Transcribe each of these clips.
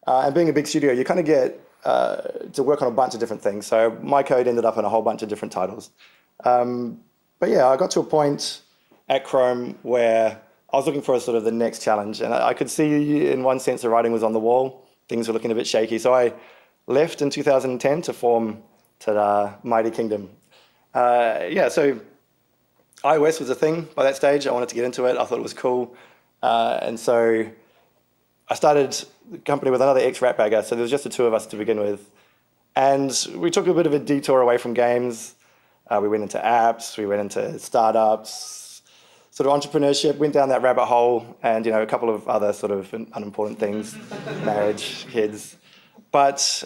And being a big studio, you kind of get to work on a bunch of different things. So my code ended up in a whole bunch of different titles. But yeah, I got to a point at Chrome where I was looking for sort of the next challenge. And I could see in one sense the writing was on the wall. Things were looking a bit shaky. So I left in 2010 to form the Mighty Kingdom. So iOS was a thing by that stage. I wanted to get into it. I thought it was cool. And so I started the company with another ex-ratbagger. So there was just the two of us to begin with. And we took a bit of a detour away from games. We went into apps. We went into startups, sort of entrepreneurship, went down that rabbit hole, and a couple of other sort of unimportant things, marriage, kids. But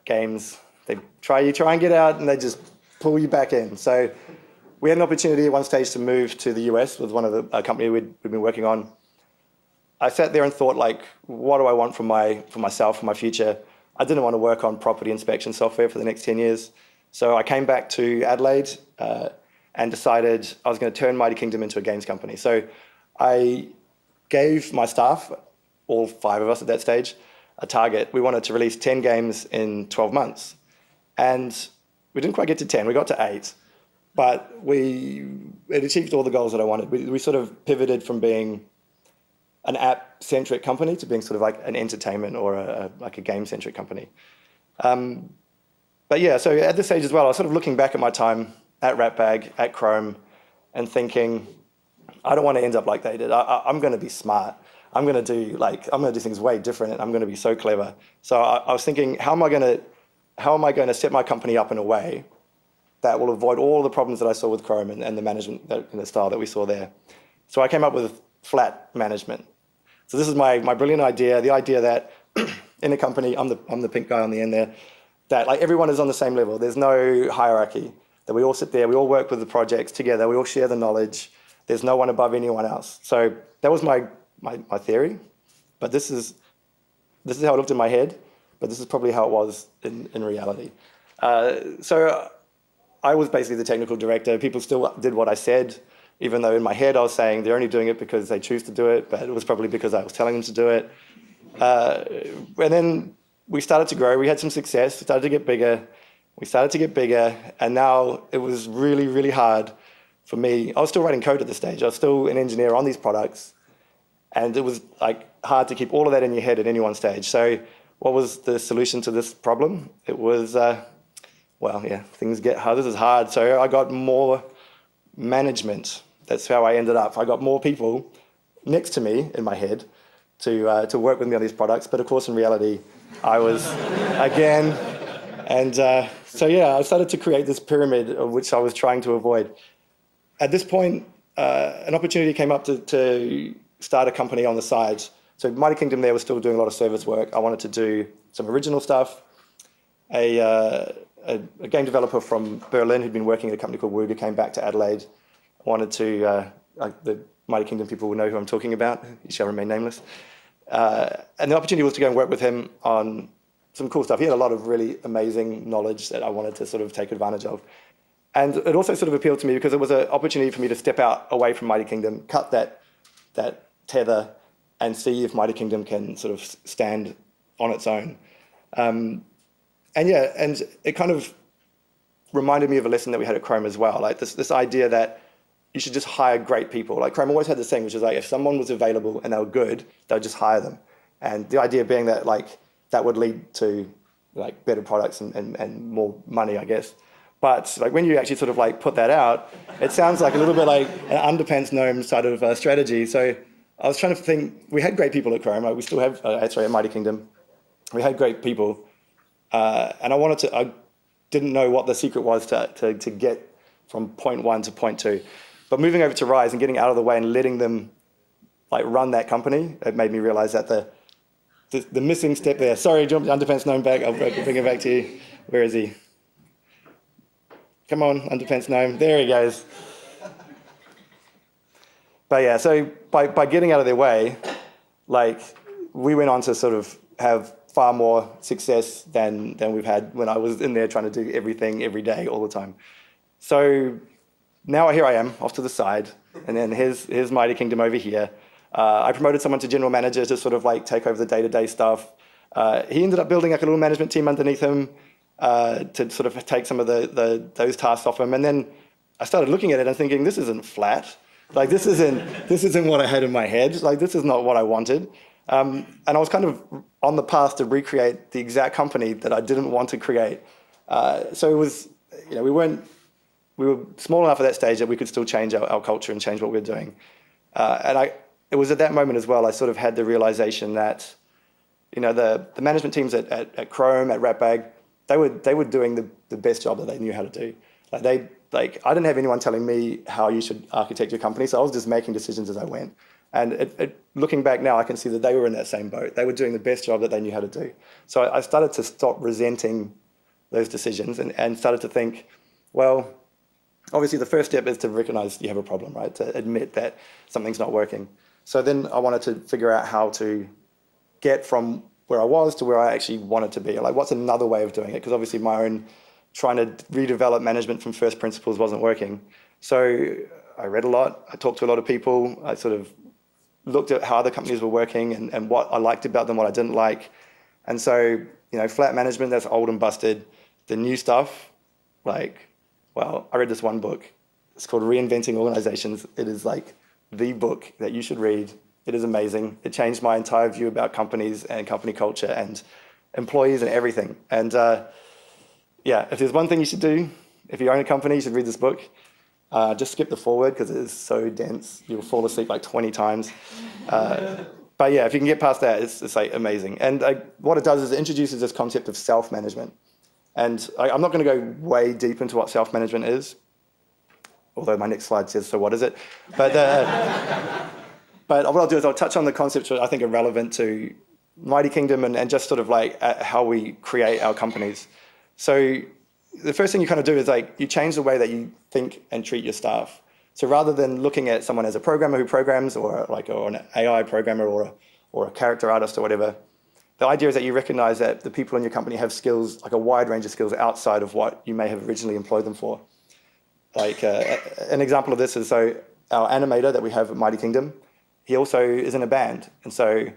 games, you try and get out, and they just pull you back in. So we had an opportunity at one stage to move to the US with one of a company we'd been working on. I sat there and thought, what do I want for myself, for my future? I didn't want to work on property inspection software for the next 10 years. So I came back to Adelaide and decided I was going to turn Mighty Kingdom into a games company. So I gave my staff, all 5 of us at that stage, a target. We wanted to release 10 games in 12 months. And we didn't quite get to 10, we got to 8. But it achieved all the goals that I wanted. We sort of pivoted from being an app-centric company to being sort of like an entertainment or a game-centric company. But yeah, so at this stage as well, I was sort of looking back at my time at Ratbag, at Chrome, and thinking, I don't want to end up like they did. I'm going to be smart. I'm going to do things way different, and I'm going to be so clever. So I was thinking, how am I going to set my company up in a way that will avoid all the problems that I saw with Chrome and the management and the style that we saw there? So I came up with flat management. So this is my brilliant idea, the idea that in a company, I'm the pink guy on the end there, that everyone is on the same level. There's no hierarchy, that we all sit there, we all work with the projects together, we all share the knowledge. There's no one above anyone else. So that was my theory, but this is how it looked in my head, but this is probably how it was in reality. So I was basically the technical director. People still did what I said, even though in my head I was saying they're only doing it because they choose to do it, but it was probably because I was telling them to do it. And then we started to grow. We had some success. We started to get bigger. And now it was really, really hard for me. I was still writing code at this stage. I was still an engineer on these products. And it was hard to keep all of that in your head at any one stage. So what was the solution to this problem? It was, things get hard. This is hard. So I got more management. That's how I ended up. I got more people next to me in my head to work with me on these products. But of course, in reality, I was again. And I started to create this pyramid of which I was trying to avoid. At this point, an opportunity came up to start a company on the side. So Mighty Kingdom there was still doing a lot of service work. I wanted to do some original stuff. A game developer from Berlin who'd been working at a company called Wooga came back to Adelaide. Wanted to, the Mighty Kingdom people will know who I'm talking about. He shall remain nameless. And the opportunity was to go and work with him on some cool stuff. He had a lot of really amazing knowledge that I wanted to sort of take advantage of. And it also sort of appealed to me because it was an opportunity for me to step out away from Mighty Kingdom, cut that tether, and see if Mighty Kingdom can sort of stand on its own. And it kind of reminded me of a lesson that we had at Chrome as well, this idea that you should just hire great people. Chrome always had this thing, which is if someone was available and they were good, they would just hire them. And the idea being that that would lead to better products and more money, I guess. But when you actually sort of put that out, it sounds like a little bit like an underpants gnome sort of strategy. So I was trying to think, we had great people at Chrome. We still have, at Mighty Kingdom. We had great people. And I didn't know what the secret was to get from point 1 to point 2. But moving over to Rise and getting out of the way and letting them run that company, it made me realize that the missing step there. Sorry, do you want Underpants Gnome back? I'll bring it back to you. Where is he? Come on, Underpants Gnome. There he goes. But yeah, so by getting out of their way, we went on to sort of have far more success than we've had when I was in there trying to do everything every day all the time. So now here I am off to the side, and then here's Mighty Kingdom over here. I promoted someone to general manager to sort of take over the day-to-day stuff. He ended up building like a little management team underneath him to sort of take some of those tasks off him. And then I started looking at it and thinking, this isn't flat. Like this isn't what I had in my head. Like this is not what I wanted. And I was kind of on the path to recreate the exact company that I didn't want to create. So it was, we were small enough at that stage that we could still change our culture and change what we were doing. It was at that moment as well, I sort of had the realization that, the management teams at Chrome, at Ratbag, they were doing the best job that they knew how to do. I didn't have anyone telling me how you should architect your company, so I was just making decisions as I went. And looking back now, I can see that they were in that same boat. They were doing the best job that they knew how to do. So I started to stop resenting those decisions and started to think, well, obviously the first step is to recognize you have a problem, right? To admit that something's not working. So then I wanted to figure out how to get from where I was to where I actually wanted to be. Like, what's another way of doing it? Because obviously my own trying to redevelop management from first principles wasn't working. So I read a lot. I talked to a lot of people. I sort of looked at how other companies were working and what I liked about them, what I didn't like. And so, flat management, that's old and busted. The new stuff, I read this one book. It's called Reinventing Organizations. It is like the book that you should read. It is amazing. It changed my entire view about companies and company culture and employees and everything. And if there's one thing you should do, if you own a company, you should read this book. Just skip the foreword because it is so dense. You'll fall asleep like 20 times. But yeah, if you can get past that, it's like amazing. And what it does is it introduces this concept of self-management. And I'm not going to go way deep into what self-management is, although my next slide says, so what is it? But what I'll do is I'll touch on the concepts that I think are relevant to Mighty Kingdom and just sort of how we create our companies. So the first thing you kind of do is you change the way that you think and treat your staff. So rather than looking at someone as a programmer who programs or an AI programmer or a character artist or whatever, the idea is that you recognize that the people in your company have skills, like a wide range of skills outside of what you may have originally employed them for. An example of this is our animator that we have at Mighty Kingdom, he also is in a band. And so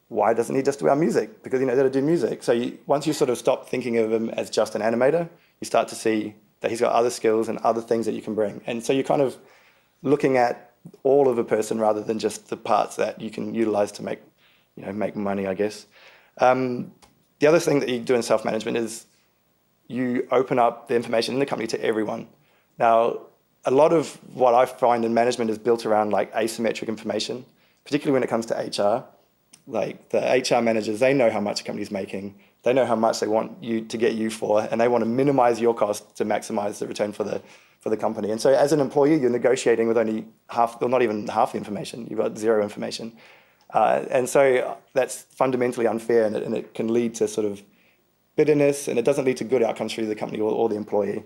why doesn't he just do our music? Because he knows how to do music. So once you sort of stop thinking of him as just an animator, you start to see that he's got other skills and other things that you can bring. And so you're kind of looking at all of a person rather than just the parts that you can utilize to make money, I guess. The other thing that you do in self-management is you open up the information in the company to everyone. Now, a lot of what I find in management is built around asymmetric information, particularly when it comes to HR. The HR managers, they know how much a company's making. They know how much they want you to get you for, and they want to minimize your cost to maximize the return for the company. And so as an employee, you're negotiating with only half, or not even half the information. You've got zero information. And so that's fundamentally unfair, and it can lead to sort of bitterness, and it doesn't lead to good outcomes for the company or the employee.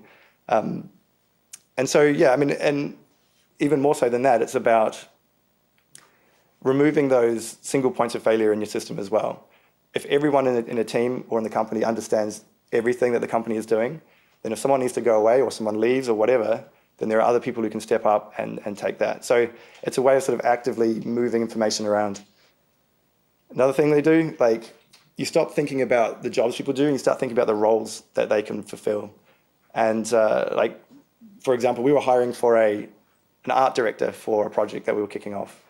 And even more so than that, it's about removing those single points of failure in your system as well. If everyone in a team or in the company understands everything that the company is doing, then if someone needs to go away or someone leaves or whatever, then there are other people who can step up and take that. So it's a way of sort of actively moving information around. Another thing they do, you stop thinking about the jobs people do and you start thinking about the roles that they can fulfill. And for example, we were hiring for an art director for a project that we were kicking off.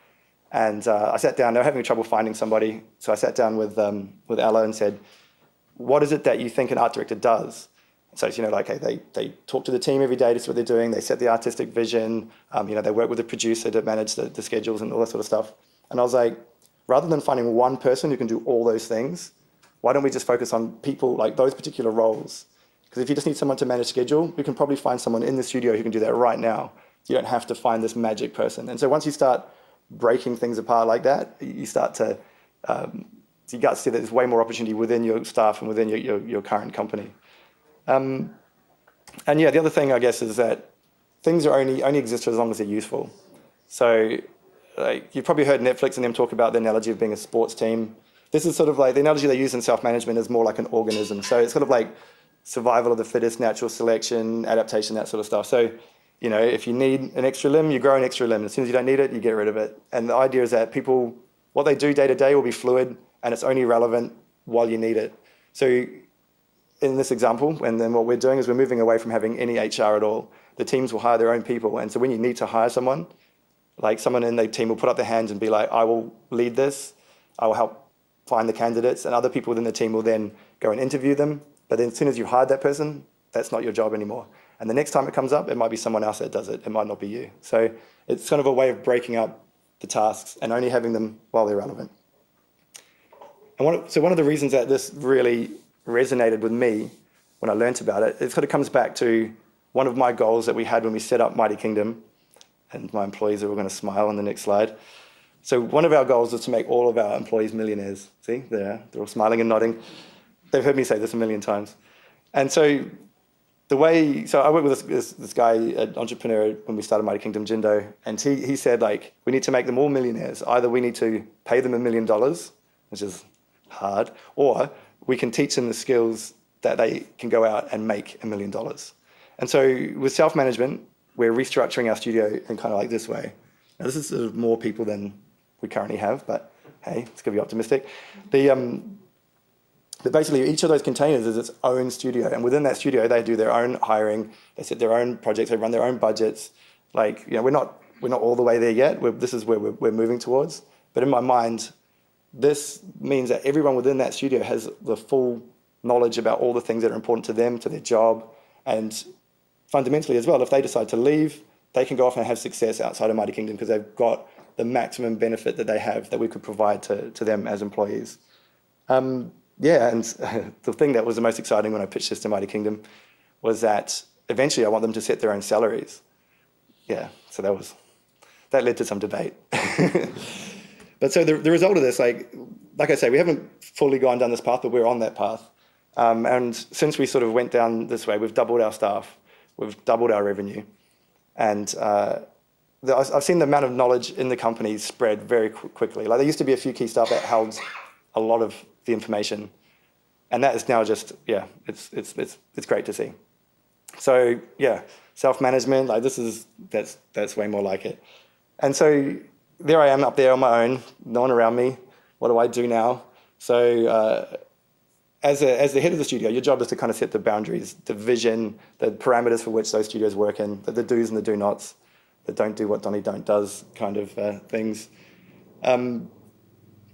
And I sat down, they were having trouble finding somebody. So I sat down with Ella and said, what is it that you think an art director does? So it's, they talk to the team every day to see what they're doing. They set the artistic vision. They work with the producer to manage the schedules and all that sort of stuff. And I was like, rather than finding one person who can do all those things, why don't we just focus on people like those particular roles? Because if you just need someone to manage schedule, you can probably find someone in the studio who can do that right now. You don't have to find this magic person. And so once you start breaking things apart like that, you start to you got to see that there's way more opportunity within your staff and within your current company. The other thing, I guess, is that things are only exist for as long as they're useful. So you've probably heard Netflix and them talk about the analogy of being a sports team. This is sort of the analogy they use in self-management is more like an organism. So it's sort of survival of the fittest, natural selection, adaptation, that sort of stuff. So, if you need an extra limb, you grow an extra limb. As soon as you don't need it, you get rid of it. And the idea is that people, what they do day to day will be fluid, and it's only relevant while you need it. So in this example, and then what we're doing is we're moving away from having any HR at all. The teams will hire their own people. And so when you need to hire someone, like someone in the team will put up their hands and be like, I will lead this. I will help find the candidates. And other people within the team will then go and interview them. But then as soon as you've hired that person, that's not your job anymore. And the next time it comes up, it might be someone else that does it. It might not be you. So it's kind of a way of breaking up the tasks and only having them while they're relevant. And one of the reasons that this really resonated with me when I learned about it, it sort of comes back to one of my goals that we had when we set up Mighty Kingdom, and my employees are all going to smile on the next slide. So one of our goals was to make all of our employees millionaires. See, they're all smiling and nodding. They've heard me say this a million times. And so I worked with this guy, an entrepreneur, when we started Mighty Kingdom, Jindo, and he said, like, we need to make them all millionaires. Either we need to pay them $1 million, which is hard, or we can teach them the skills that they can go out and make $1 million. And so with self-management, we're restructuring our studio in kind of like this way. Now, this is sort of more people than we currently have, but hey, it's going to be optimistic. But basically, each of those containers is its own studio, and within that studio, they do their own hiring, they set their own projects, they run their own budgets. Like, you know, we're not all the way there yet. This is where we're moving towards. But in my mind, this means that everyone within that studio has the full knowledge about all the things that are important to them, to their job, and fundamentally as well, if they decide to leave, they can go off and have success outside of Mighty Kingdom because they've got the maximum benefit that they have that we could provide to them as employees. And the thing that was the most exciting when I pitched this to Mighty Kingdom was that eventually I want them to set their own salaries. Yeah, so that led to some debate. But so the result of this, like I say, we haven't fully gone down this path, but we're on that path. And since we sort of went down this way, we've doubled our staff, we've doubled our revenue, and I've seen the amount of knowledge in the company spread very quickly. Like there used to be a few key staff that held a lot of the information, and that is now just it's great to see. So yeah, self-management, like that's way more like it. And so there I am up there on my own, no one around me. What do I do now? So as the head of the studio, your job is to kind of set the boundaries, the vision, the parameters for which those studios work in, the do's and the do-nots, the don't do what Donnie don't does kind of things. And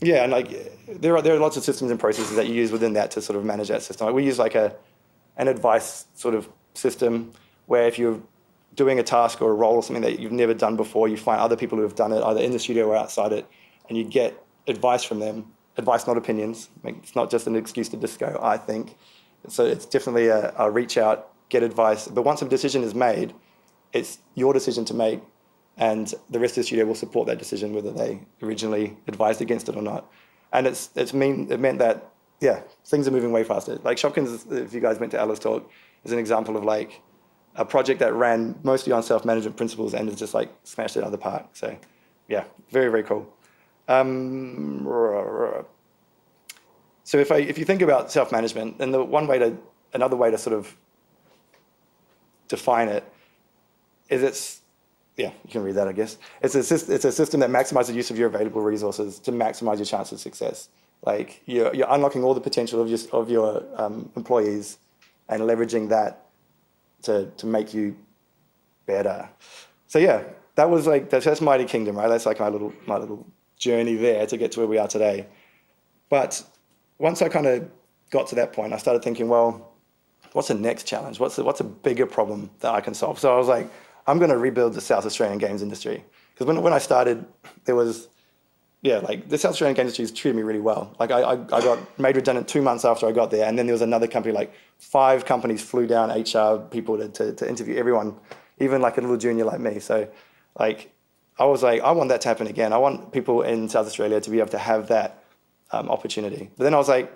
like there are lots of systems and processes that you use within that to sort of manage that system. Like we use like an advice sort of system where if you're doing a task or a role or something that you've never done before, you find other people who have done it either in the studio or outside it, and you get advice from them. Advice, not opinions. It's not just an excuse to just go, I think. So it's definitely a reach out, get advice. But once a decision is made, it's your decision to make, and the rest of the studio will support that decision, whether they originally advised against it or not. And it meant that, yeah, things are moving way faster. Like Shopkins, if you guys went to Alice Talk, is an example of like a project that ran mostly on self-management principles and has just like smashed it out of the park. So yeah, very, very cool. So if you think about self-management, then another way to sort of define it is you can read that, I guess. It's a system that maximizes the use of your available resources to maximize your chance of success. Like you're unlocking all the potential of your employees and leveraging that to make you better. So yeah, that's Mighty Kingdom, right? That's like my little journey there to get to where we are today. But once I kind of got to that point, I started thinking, well, what's the next challenge? What's a bigger problem that I can solve? So I was like, I'm going to rebuild the South Australian games industry. Because when I started, there was, the South Australian games industry treated me really well. Like I got made redundant 2 months after I got there, and then there was another company, like 5 companies flew down HR people to interview everyone, even like a little junior like me. So like, I was like, I want that to happen again. I want people in South Australia to be able to have that opportunity. But then I was like,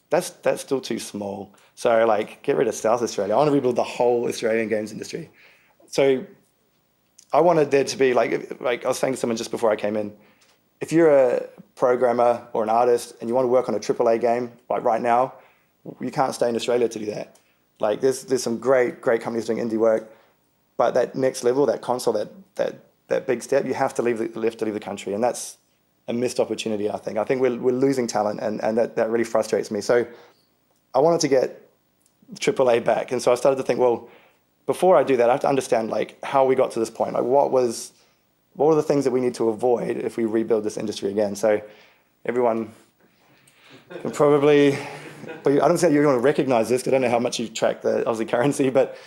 that's still too small. So like, get rid of South Australia. I want to rebuild the whole Australian games industry. So I wanted there to be like I was saying to someone just before I came in, if you're a programmer or an artist and you want to work on a AAA game, like right now, you can't stay in Australia to do that. Like there's some great companies doing indie work, but that next level, that console, that big step, you have to leave the country, and that's a missed opportunity, I think. I think we're losing talent, and that really frustrates me. So I wanted to get AAA back. And so I started to think, well, before I do that, I have to understand like how we got to this point. Like what were the things that we need to avoid if we rebuild this industry again? So everyone can probably, but I don't think you're going to recognize this, because I don't know how much you track the Aussie currency, but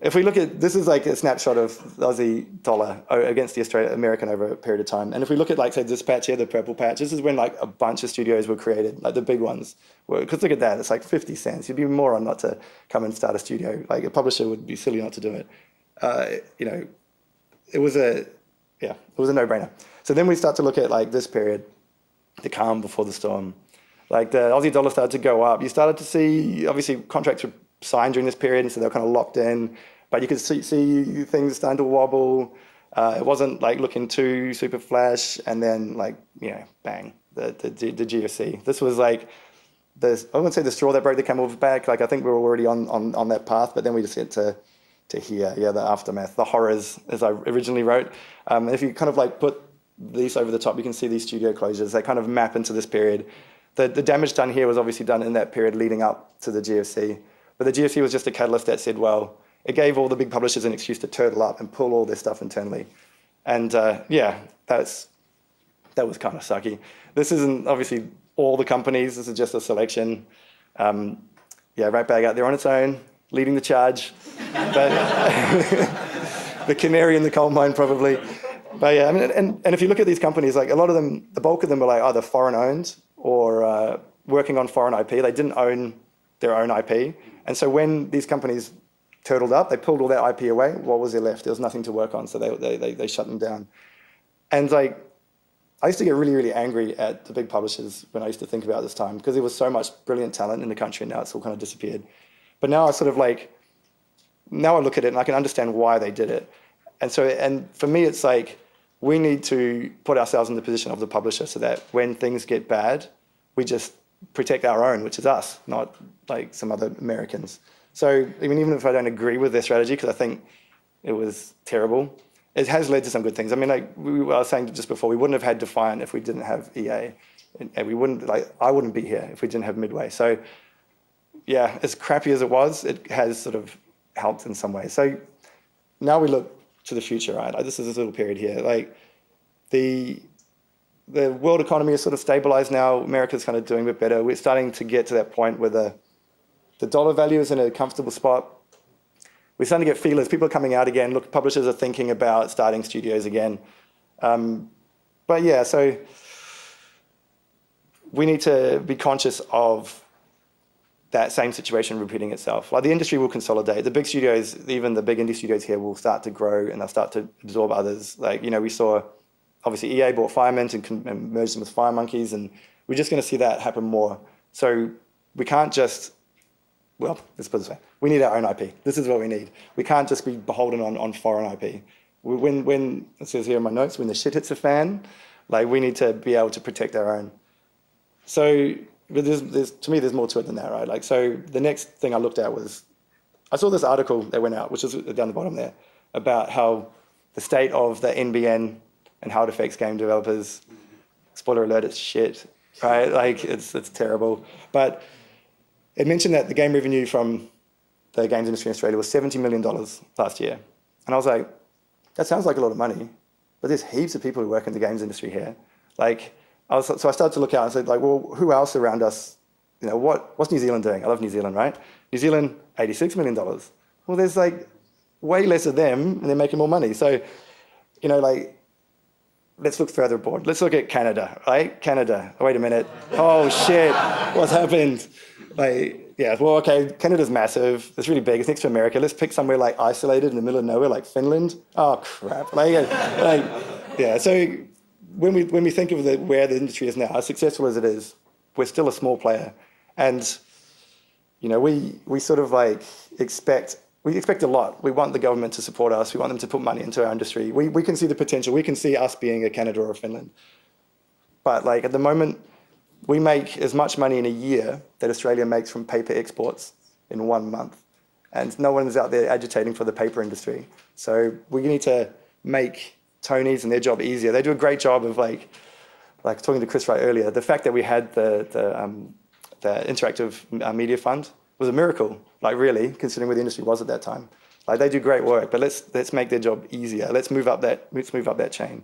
if we look at, this is like a snapshot of the Aussie dollar against the American over a period of time. And if we look at like, say, this patch here, the purple patch, this is when like a bunch of studios were created, like the big ones. Because look at that, it's like 50 cents. You'd be a moron not to come and start a studio. Like a publisher would be silly not to do it. It was a no-brainer. So then we start to look at like this period, the calm before the storm. Like the Aussie dollar started to go up. You started to see, obviously, contracts were signed during this period, and so they were kind of locked in. But you could see things starting to wobble. It wasn't like looking too super flash, and then like bang, the GFC. This was like I wouldn't say the straw that broke the camel's back. Like I think we were already on that path, but then we just get to here, the aftermath, the horrors, as I originally wrote. If you kind of like put these over the top, you can see these studio closures. They kind of map into this period. The damage done here was obviously done in that period leading up to the GFC. But the GFC was just a catalyst that said, well, it gave all the big publishers an excuse to turtle up and pull all their stuff internally. And that was kind of sucky. This isn't obviously all the companies. This is just a selection. Ratbag out there on its own, leading the charge. But the canary in the coal mine, probably. But yeah, I mean, and if you look at these companies, like a lot of them, the bulk of them were like either foreign owned or working on foreign IP. They didn't own their own IP. And so when these companies turtled up, they pulled all that IP away. What was there left? There was nothing to work on, so they shut them down. And like, I used to get really, really angry at the big publishers when I used to think about this time, because there was so much brilliant talent in the country, and now it's all kind of disappeared. But now I sort of like, now I look at it and I can understand why they did it. And for me, it's like, we need to put ourselves in the position of the publisher so that when things get bad, we just protect our own, which is us, not like some other Americans. So I mean, even if I don't agree with their strategy, because I think it was terrible, it has led to some good things. I mean, like I was saying just before, we wouldn't have had Defiant if we didn't have EA, and we wouldn't, I wouldn't be here if we didn't have Midway. So yeah, as crappy as it was, it has sort of helped in some ways. So now we look to the future, right? Like, this is this little period here. Like the world economy is sort of stabilized now. America's kind of doing a bit better. We're starting to get to that point where the dollar value is in a comfortable spot. We're starting to get feelers. People are coming out again. Look, publishers are thinking about starting studios again. But yeah, so we need to be conscious of that same situation repeating itself. Like the industry will consolidate. The big studios, even the big indie studios here, will start to grow and they'll start to absorb others. Like, we saw, obviously EA bought Firemint and merged them with Fire Monkeys, and we're just going to see that happen more. So we can't just, well, let's put it this way. We need our own IP. This is what we need. We can't just be beholden on foreign IP. When it says here in my notes, when the shit hits the fan, like we need to be able to protect our own. So but to me, there's more to it than that, right? Like, so the next thing I looked at was, I saw this article that went out, which is down the bottom there, about how the state of the NBN and how it affects game developers. Spoiler alert, it's shit, right? Like, it's terrible. But it mentioned that the game revenue from the games industry in Australia was $70 million last year. And I was like, that sounds like a lot of money, but there's heaps of people who work in the games industry here. Like, so I started to look out and said, like, well, who else around us, what's New Zealand doing? I love New Zealand, right? New Zealand, $86 million. Well, there's like way less of them and they're making more money. So, like, let's look further abroad. Let's look at Canada, right? Canada, wait a minute. Oh shit, what's happened? Like, yeah, well, okay, Canada's massive. It's really big. It's next to America. Let's pick somewhere like isolated in the middle of nowhere, like Finland. Oh crap. Yeah, so when we think of where the industry is now, as successful as it is, we're still a small player. And, we sort of like expect a lot. We want the government to support us. We want them to put money into our industry. We can see the potential. We can see us being a Canada or a Finland. But like at the moment, we make as much money in a year that Australia makes from paper exports in 1 month. And no one is out there agitating for the paper industry. So we need to make Tony's and their job easier. They do a great job of like like talking to Chris Wright earlier, the fact that we had the interactive media fund was a miracle, like really, considering where the industry was at that time. Like they do great work, but let's make their job easier. Let's move up that chain.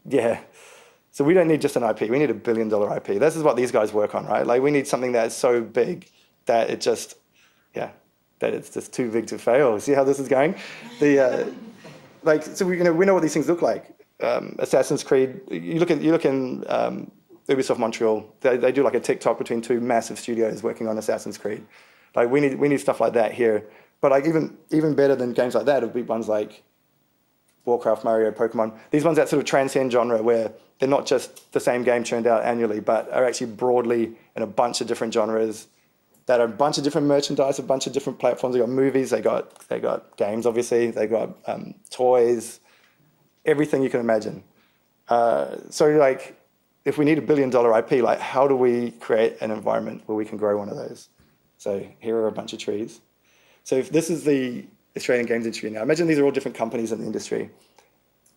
Yeah. So we don't need just an IP. We need $1 billion IP. This is what these guys work on, right? Like we need something that is so big that it just, that it's just too big to fail. See how this is going? So we know what these things look like. Assassin's Creed. You look in Ubisoft Montreal. They do like a TikTok between two massive studios working on Assassin's Creed. Like we need stuff like that here. But like even better than games like that would be ones like Warcraft, Mario, Pokemon. These ones that sort of transcend genre where they're not just the same game churned out annually, but are actually broadly in a bunch of different genres that are a bunch of different merchandise, a bunch of different platforms. They got movies, they got games, obviously, they got toys, everything you can imagine. So like, if we need $1 billion IP, like how do we create an environment where we can grow one of those? So here are a bunch of trees. So if this is the Australian games industry now, imagine these are all different companies in the industry.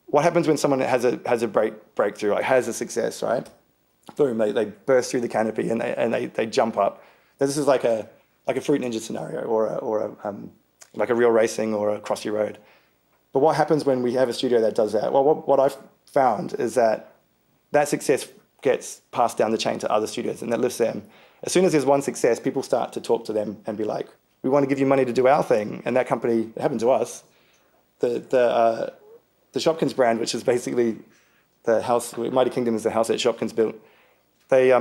What happens when someone has a breakthrough, like has a success, right? Boom, they burst through the canopy and they jump up. Now, this is like a Fruit Ninja scenario or like a Real Racing or a Crossy Road. But what happens when we have a studio that does that? Well, what I've found is that success gets passed down the chain to other studios and that lifts them. As soon as there's one success, people start to talk to them and be like, we want to give you money to do our thing. And that company, it happened to us, the Shopkins brand, which is basically the house, Mighty Kingdom is the house that Shopkins built. They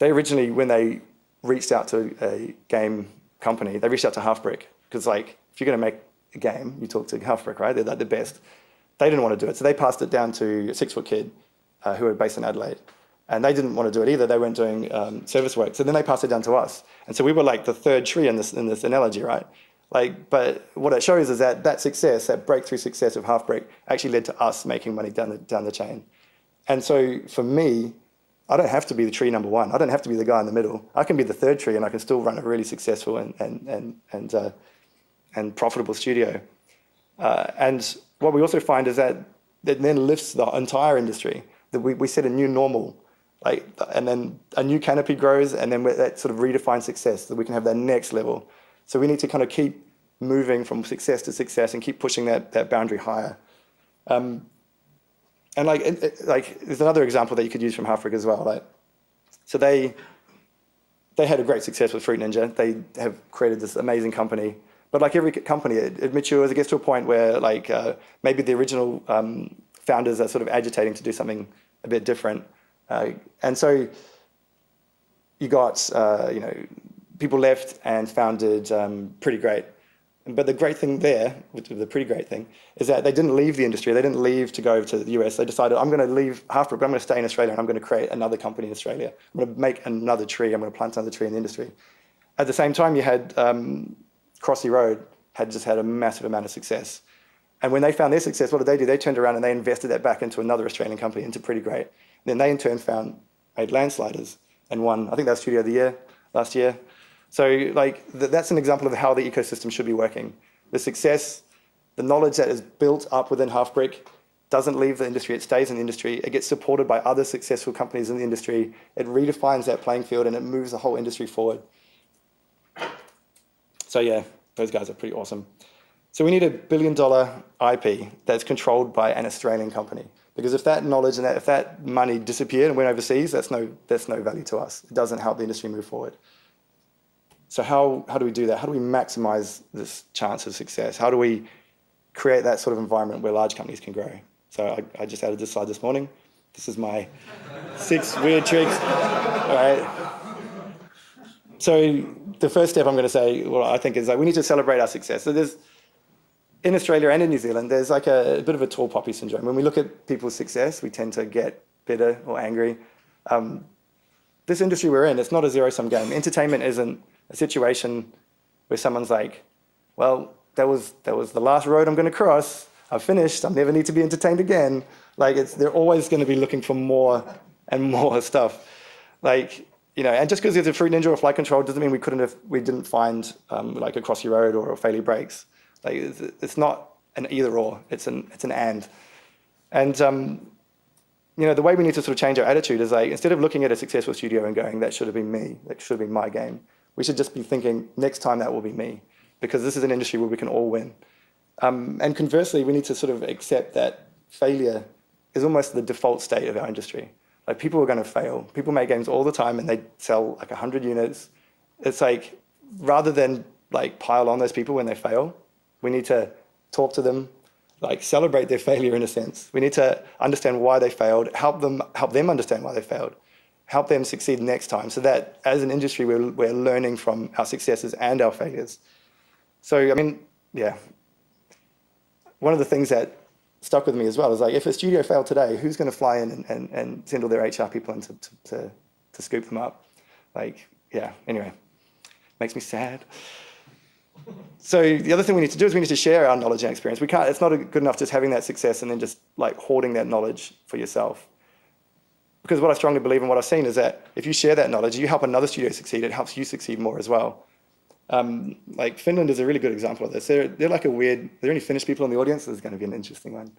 originally, when they reached out to a game company, they reached out to Halfbrick. Because like, if you're going to make a game, you talk to Halfbrick, right? They're like the best. They didn't want to do it. So they passed it down to a 6-foot kid who were based in Adelaide. And they didn't want to do it either. They weren't doing service work. So then they passed it down to us. And so we were like the third tree in this analogy, right? Like, but what it shows is that success, that breakthrough success of Halfbrick, actually led to us making money down the chain. And so for me, I don't have to be the tree number one. I don't have to be the guy in the middle. I can be the third tree, and I can still run a really successful and profitable studio. And what we also find is that it then lifts the entire industry. That we set a new normal. And then a new canopy grows, and then that sort of redefines success, that we can have that next level. So we need to kind of keep moving from success to success and keep pushing that boundary higher. And there's another example that you could use from Halfbrick as well. So they had a great success with Fruit Ninja. They have created this amazing company. But like every company, it matures. It gets to a point where maybe the original founders are sort of agitating to do something a bit different. And so you got, people left and founded Pretty Great. But the great thing there, the pretty great thing, is that they didn't leave the industry. They didn't leave to go over to the US. They decided, I'm going to leave Halfbrick, but I'm going to stay in Australia, and I'm going to create another company in Australia. I'm going to make another tree. I'm going to plant another tree in the industry. At the same time, you had Crossy Road had just had a massive amount of success. And when they found their success, what did they do? They turned around and they invested that back into another Australian company, into Pretty Great. Then they in turn made Landsliders and won, I think that was Studio of the Year last year. So that's an example of how the ecosystem should be working. The success, the knowledge that is built up within Halfbrick doesn't leave the industry, it stays in the industry. It gets supported by other successful companies in the industry. It redefines that playing field and it moves the whole industry forward. So yeah, those guys are pretty awesome. So we need $1 billion IP that's controlled by an Australian company. Because if that knowledge and if that money disappeared and went overseas, that's no value to us. It doesn't help the industry move forward. So how do we do that? How do we maximize this chance of success? How do we create that sort of environment where large companies can grow? So I just added this slide this morning. This is my 6 weird tricks. All right. So the first step I'm going to say, I think is we need to celebrate our success. So in Australia and in New Zealand, there's like a bit of a tall poppy syndrome. When we look at people's success, we tend to get bitter or angry. This industry we're in, it's not a zero-sum game. Entertainment isn't a situation where someone's like, well, that was the last road I'm going to cross. I've finished. I never need to be entertained again. They're always going to be looking for more and more stuff. And just because there's a Fruit Ninja or Flight Control doesn't mean we didn't find a Crossy Road or a Failure Brakes. It's not an either or. It's an and. And the way we need to sort of change our attitude is like, instead of looking at a successful studio and going, that should have been me, that should have been my game, we should just be thinking, next time that will be me, because this is an industry where we can all win. And conversely, we need to sort of accept that failure is almost the default state of our industry. Like, people are going to fail. People make games all the time and they sell like 100 units. It's like, rather than like pile on those people when they fail, we need to talk to them, like celebrate their failure in a sense. We need to understand why they failed, help them understand why they failed, help them succeed next time, so that as an industry we're learning from our successes and our failures. So, I mean, yeah. One of the things that stuck with me as well is like, if a studio failed today, who's going to fly in and send all their HR people in to scoop them up? Like, yeah, anyway, makes me sad. So the other thing we need to do is we need to share our knowledge and experience. We can't, it's not good enough just having that success and then just like hoarding that knowledge for yourself. Because what I strongly believe and what I've seen is that if you share that knowledge, you help another studio succeed, it helps you succeed more as well. Like Finland is a really good example of this. They're like a weird, are there any Finnish people in the audience? This is going to be an interesting one.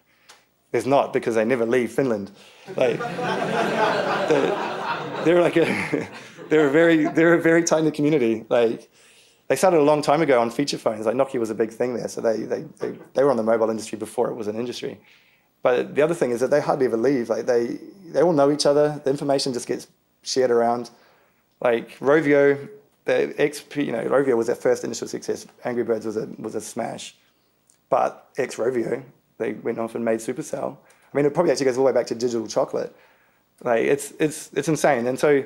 There's not, because they never leave Finland. Like, they're like they're a very tight-knit community. Like, they started a long time ago on feature phones. Like, Nokia was a big thing there, so they were on the mobile industry before it was an industry. But the other thing is that they hardly ever leave. Like, they all know each other. The information just gets shared around. Like Rovio, Rovio was their first initial success. Angry Birds was a smash. But ex-Rovio, they went off and made Supercell. I mean, it probably actually goes all the way back to digital chocolate. Like, it's insane. And so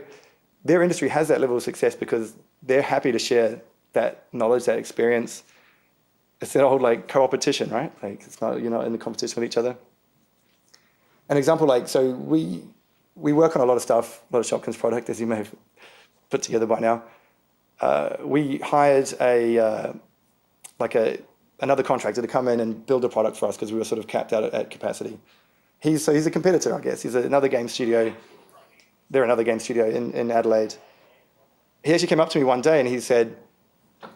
their industry has that level of success because they're happy to share that knowledge, that experience. It's that old like co-opetition, right? Like, it's not, you're not in the competition with each other. An example, like, so we work on a lot of stuff, a lot of Shopkins product, as you may have put together by now. We hired another contractor to come in and build a product for us because we were sort of capped out at capacity. He's a competitor, I guess. He's another game studio. They're another game studio in Adelaide. He actually came up to me one day and he said,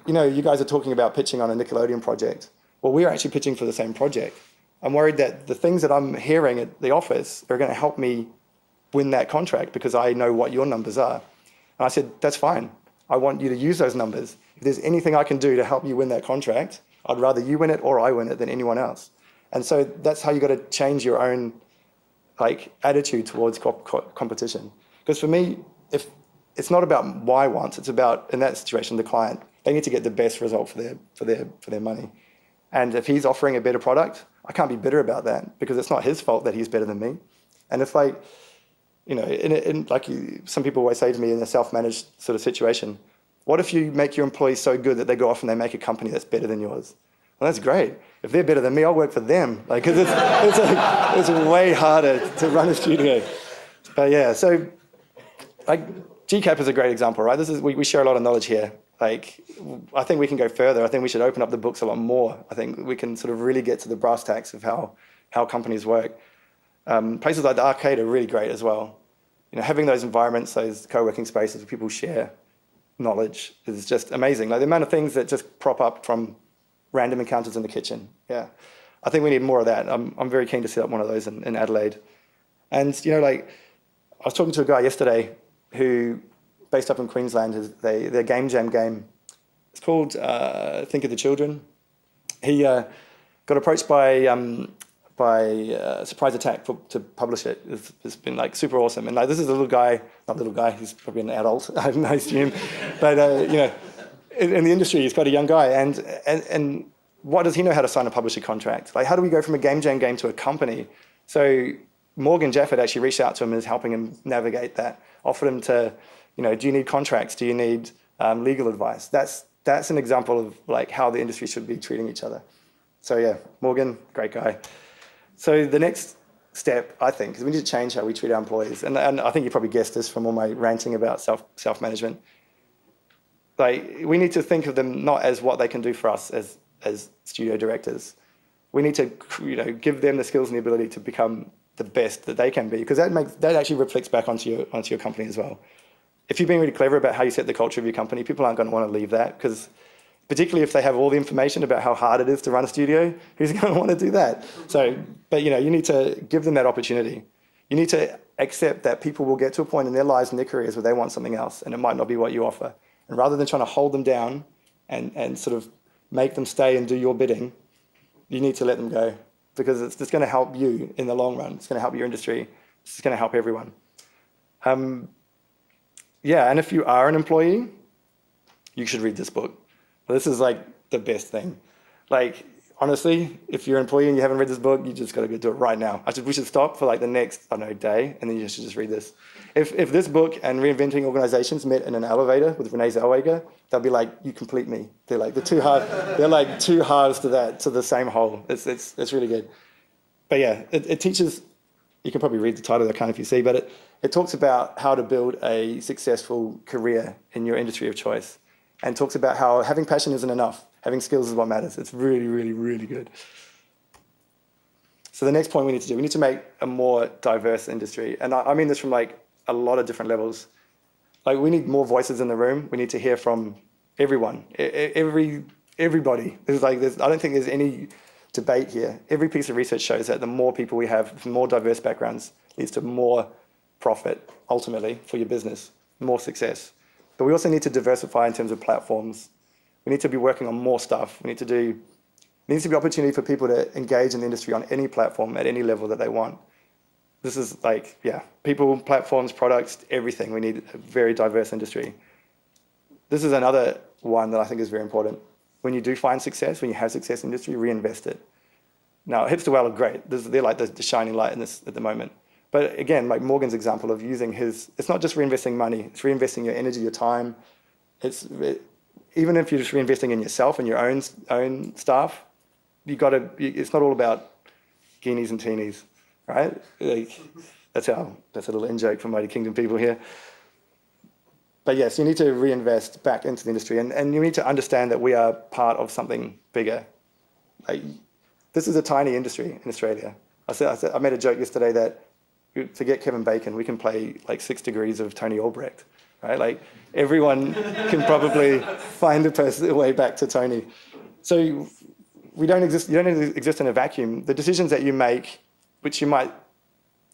you guys are talking about pitching on a Nickelodeon project. Well, we're actually pitching for the same project. I'm worried that the things that I'm hearing at the office are going to help me win that contract because I know what your numbers are. And I said, that's fine. I want you to use those numbers. If there's anything I can do to help you win that contract, I'd rather you win it or I win it than anyone else. And so that's how you got to change your own attitude towards competition. Because for me, if it's not about what I want, it's about, in that situation, the client. They need to get the best result for their money. And if he's offering a better product, I can't be bitter about that because it's not his fault that he's better than me. And if like some people always say to me in a self-managed sort of situation, what if you make your employees so good that they go off and they make a company that's better than yours? Well, that's great. If they're better than me, I'll work for them. Because it's way harder to run a studio. But yeah, so GCAP is a great example, right? We share a lot of knowledge here. Like, I think we can go further. I think we should open up the books a lot more. I think we can sort of really get to the brass tacks of how companies work. Places like the arcade are really great as well. Having those environments, those co-working spaces where people share knowledge is just amazing. Like the amount of things that just prop up from random encounters in the kitchen. Yeah, I think we need more of that. I'm very keen to set up one of those in Adelaide. And I was talking to a guy yesterday who, based up in Queensland, their Game Jam game. It's called Think of the Children. He got approached by Surprise Attack to publish it. It's been like super awesome. And this is a little guy, not little guy, he's probably an adult, I assume. But in the industry, he's quite a young guy. And what does he know how to sign a publisher contract? Like, how do we go from a Game Jam game to a company? So Morgan Jafford actually reached out to him and is helping him navigate that. Offered him to, do you need contracts? Do you need legal advice? That's an example of like how the industry should be treating each other. So yeah, Morgan, great guy. So the next step, I think, is we need to change how we treat our employees. And I think you probably guessed this from all my ranting about self-management. Like, we need to think of them not as what they can do for us as studio directors. We need to give them the skills and the ability to become the best that they can be, because that actually reflects back onto your company as well. If you're being really clever about how you set the culture of your company, people aren't going to want to leave that, because particularly if they have all the information about how hard it is to run a studio, who's going to want to do that? So, but you need to give them that opportunity. You need to accept that people will get to a point in their lives and their careers where they want something else, and it might not be what you offer. And rather than trying to hold them down and sort of make them stay and do your bidding, you need to let them go, because it's just going to help you in the long run. It's going to help your industry. It's going to help everyone. Yeah, and if you are an employee, you should read this book. This is like the best thing. Like, honestly, if you're an employee and you haven't read this book, you just got to go do it right now. We should stop for like the next, I don't know, day, and then you should just read this. If this book and Reinventing Organizations met in an elevator with Renee Zellweger, they'll be like, you complete me. They're like they're like two halves to the same whole. It's really good. But yeah, it teaches, you can probably read the title, I can't if you see, but it talks about how to build a successful career in your industry of choice, and talks about how having passion isn't enough. Having skills is what matters. It's really, really, really good. So the next point we need to make a more diverse industry. And I mean this from like a lot of different levels. Like, we need more voices in the room. We need to hear from everyone, everybody. I don't think there's any debate here. Every piece of research shows that the more people we have, from more diverse backgrounds, leads to more profit, ultimately, for your business, more success. But we also need to diversify in terms of platforms. We need to be working on more stuff. There needs to be opportunity for people to engage in the industry on any platform at any level that they want. This is like, yeah, people, platforms, products, everything. We need a very diverse industry. This is another one that I think is very important. When you do find success, when you have success in industry, reinvest it. Now, hips to well are great. They're like the shining light in this at the moment. But again, like Morgan's example of using it's not just reinvesting money, it's reinvesting your energy, your time. Even if you're just reinvesting in yourself and your own staff, it's not all about guineas and teenies, right? Like, that's a little in-joke for Mighty Kingdom people here. But yes, you need to reinvest back into the industry, and you need to understand that we are part of something bigger. Like, this is a tiny industry in Australia. I made a joke yesterday that, forget Kevin Bacon, we can play like 6 degrees of Tony Albrecht, right? Like, everyone can probably find a way back to Tony. So you don't exist in a vacuum. The decisions that you make, which you might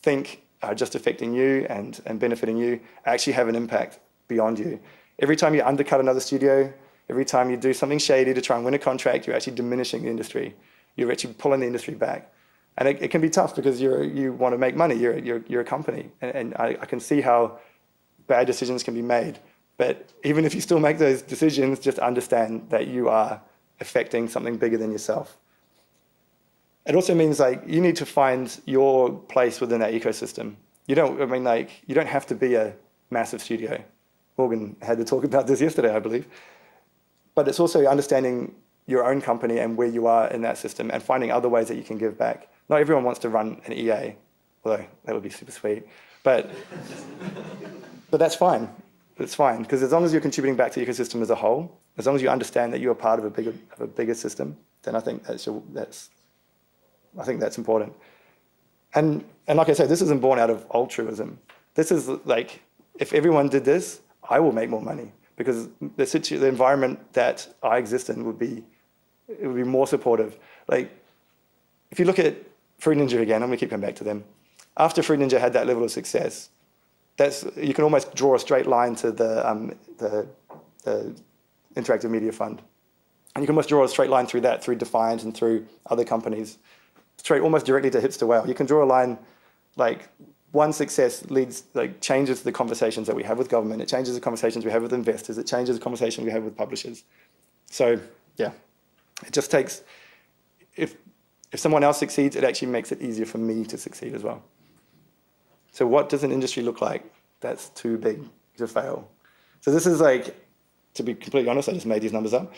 think are just affecting you and benefiting you, actually have an impact beyond you. Every time you undercut another studio, every time you do something shady to try and win a contract, you're actually diminishing the industry. You're actually pulling the industry back. And it can be tough because you want to make money. You're a company. And I can see how bad decisions can be made. But even if you still make those decisions, just understand that you are affecting something bigger than yourself. It also means like you need to find your place within that ecosystem. You don't have to be a massive studio. Morgan had to talk about this yesterday, I believe. But it's also understanding your own company and where you are in that system and finding other ways that you can give back. Not everyone wants to run an EA, although that would be super sweet. But that's fine. It's fine, because as long as you're contributing back to the ecosystem as a whole, as long as you understand that you are part of a bigger system, then I think that's important. And like I said, this isn't born out of altruism. This is like, if everyone did this, I will make more money, because the environment that I exist in would be more supportive. Like, if you look at Fruit Ninja again, I'm going to keep coming back to them. After Fruit Ninja had that level of success, you can almost draw a straight line to the Interactive Media Fund. And you can almost draw a straight line through that, through Defiant and through other companies, straight almost directly to Hips to Well. You can draw a line, like, one success changes the conversations that we have with government. It changes the conversations we have with investors. It changes the conversation we have with publishers. So, yeah, it just takes, if someone else succeeds, it actually makes it easier for me to succeed as well. So what does an industry look like that's too big to fail? So this is like, to be completely honest, I just made these numbers up.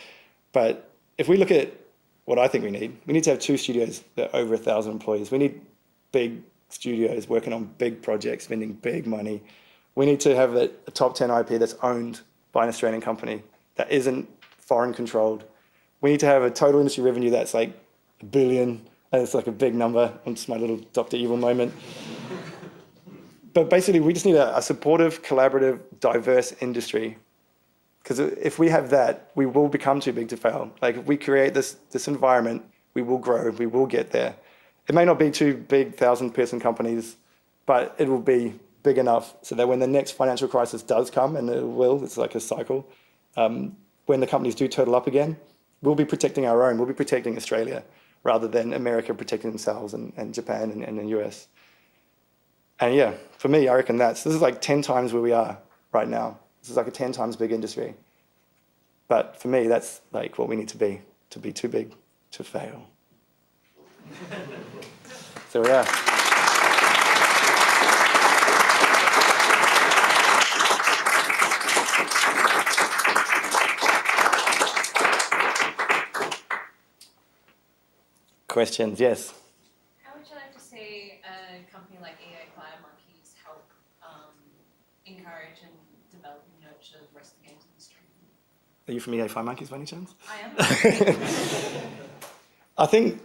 But if we look at what I think we need to have 2 studios that are over 1,000 employees. We need big studios working on big projects, spending big money. We need to have a top 10 IP that's owned by an Australian company that isn't foreign controlled. We need to have a total industry revenue that's like $1 billion. That's like a big number. It's my little Dr. Evil moment. But basically, we just need a supportive, collaborative, diverse industry. Because if we have that, we will become too big to fail. Like, if we create this environment, we will grow, we will get there. It may not be 2 big 1,000-person companies but it will be big enough so that when the next financial crisis does come, and it will, it's like a cycle, when the companies do turtle up again, we'll be protecting our own. We'll be protecting Australia rather than America protecting themselves and Japan and the US. And yeah, for me, I reckon this is like 10 times where we are right now. This is like a 10 times big industry. But for me, that's like what we need to be too big to fail. So yeah. Questions, yes. How would you like to see a company like EA Fire Monkeys help encourage and develop and nurture the rest of the games industry? Are you from EA Fire Monkeys by any chance? I am. I think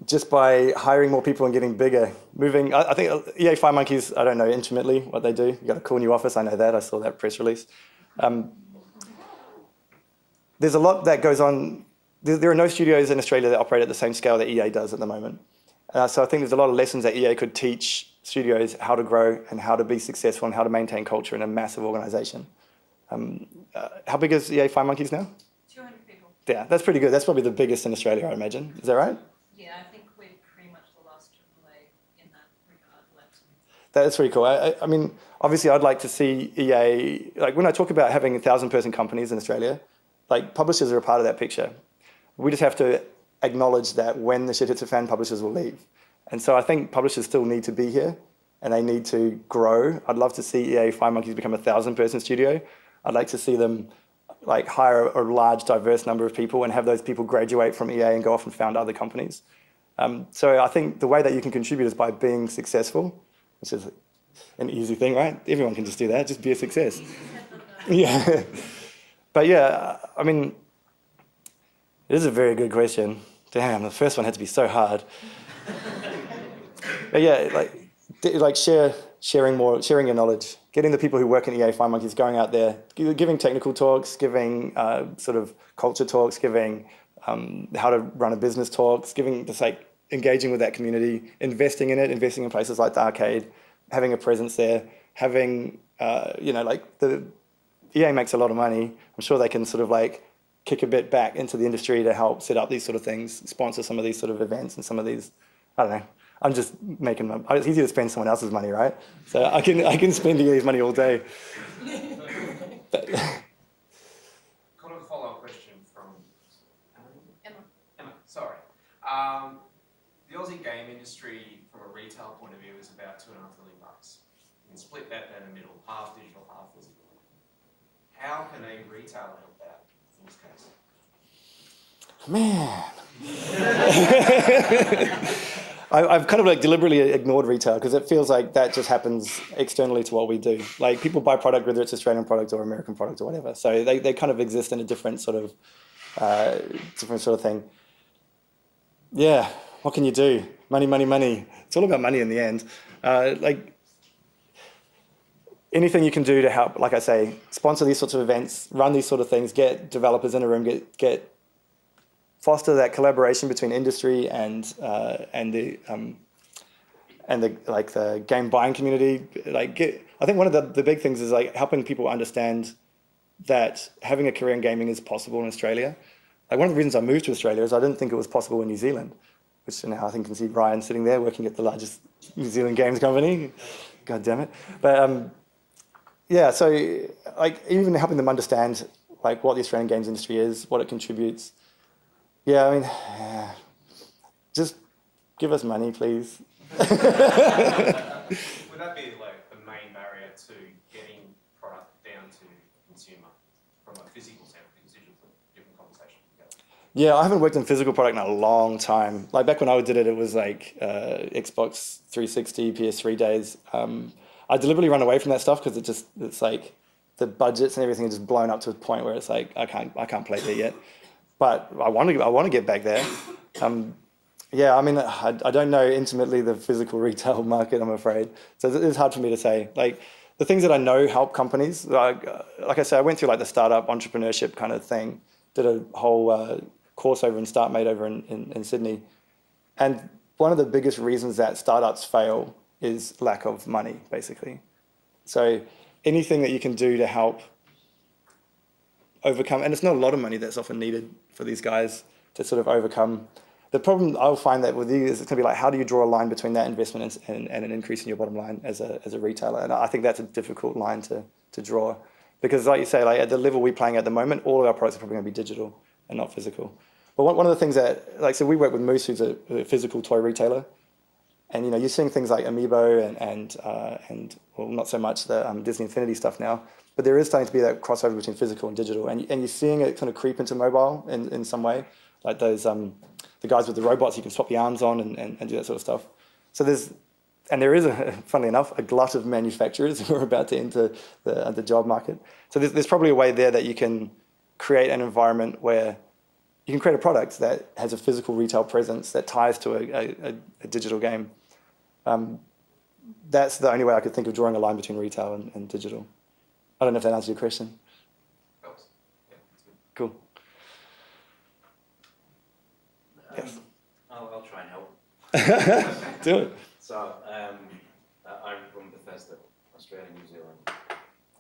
just by hiring more people and getting bigger, I think EA Fire Monkeys, I don't know intimately what they do. You've got a cool new office, I know that. I saw that press release. There's a lot that goes on. There are no studios in Australia that operate at the same scale that EA does at the moment. So I think there's a lot of lessons that EA could teach studios how to grow and how to be successful and how to maintain culture in a massive organisation. How big is EA Fire Monkeys now? 200 people. Yeah, that's pretty good. That's probably the biggest in Australia, I imagine. Is that right? Yeah, I think we're pretty much the last AAA in that regard. That's pretty cool. I mean, obviously I'd like to see EA, like when I talk about having 1,000-person companies in Australia, like publishers are a part of that picture. We just have to acknowledge that when the shit hits the fan, publishers will leave. And so I think publishers still need to be here and they need to grow. I'd love to see EA Fire Monkeys become a 1,000-person studio. I'd like to see them like hire a large, diverse number of people and have those people graduate from EA and go off and found other companies. So I think the way that you can contribute is by being successful, which is an easy thing, right? Everyone can just do that, just be a success. Yeah. But yeah, I mean, it is a very good question. Damn, the first one had to be so hard. But yeah, like sharing your knowledge, getting the people who work in EA Fire Monkeys going out there, giving technical talks, giving sort of culture talks, giving how to run a business talks, giving just like engaging with that community, investing in it, investing in places like the arcade, having a presence there, having like the EA makes a lot of money. I'm sure they can sort of like kick a bit back into the industry to help set up these sort of things, sponsor some of these sort of events and some of these, I don't know. I'm just making it's easy to spend someone else's money, right? So I can spend EA's money all day. Kind of a follow-up question from Emma. Sorry. The Aussie game industry, from a retail point of view, is about $2.5 million. You can split that down the middle, half digital, half physical. How can a retailer help that in this case? Man. I've kind of like deliberately ignored retail because it feels like that just happens externally to what we do. Like people buy product, whether it's Australian product or American product or whatever. So they kind of exist in a different sort of thing. Yeah, what can you do? Money, money, money. It's all about money in the end. Like anything you can do to help, like I say, sponsor these sorts of events, run these sort of things, get developers in a room, foster that collaboration between industry and the game buying community. I think one of the big things is like helping people understand that having a career in gaming is possible in Australia. Like one of the reasons I moved to Australia is I didn't think it was possible in New Zealand, which now I think you can see Ryan sitting there working at the largest New Zealand games company. God damn it. But yeah, so like even helping them understand like what the Australian games industry is, what it contributes. Yeah, I mean, just give us money, please. Would that be like the main barrier to getting product down to consumer from a physical standpoint? Because it's a different conversation. Yeah, I haven't worked on physical product in a long time. Like back when I did it, it was like Xbox 360, PS3 days. I deliberately run away from that stuff because it's like the budgets and everything are just blown up to a point where it's like I can't play there yet. But I want to get back there. Yeah, I mean, I don't know intimately the physical retail market, I'm afraid. So it's hard for me to say. Like the things that I know help companies. Like I said, I went through like the startup entrepreneurship kind of thing. Did a whole course over in StartMate over in Sydney. And one of the biggest reasons that startups fail is lack of money, basically. So anything that you can do to help overcome, and it's not a lot of money that's often needed for these guys to sort of overcome. The problem I'll find that with you is it's going to be like, how do you draw a line between that investment and an increase in your bottom line as a retailer? And I think that's a difficult line to draw. Because like you say, like at the level we're playing at the moment, all of our products are probably going to be digital and not physical. But one of the things that, like, so we work with Moose, who's a physical toy retailer. And, you know, you're seeing things like Amiibo and well, not so much the Disney Infinity stuff now, but there is starting to be that crossover between physical and digital. And you're seeing it kind of creep into mobile in some way, like those, the guys with the robots you can swap the arms on and do that sort of stuff. So there is, funnily enough, a glut of manufacturers who are about to enter the job market. So there's probably a way there that you can create an environment where you can create a product that has a physical retail presence that ties to a digital game. That's the only way I could think of drawing a line between retail and digital. I don't know if that answers your question. Cool. Yes. I'll try and help. Do it. So I run Bethesda, Australia, New Zealand.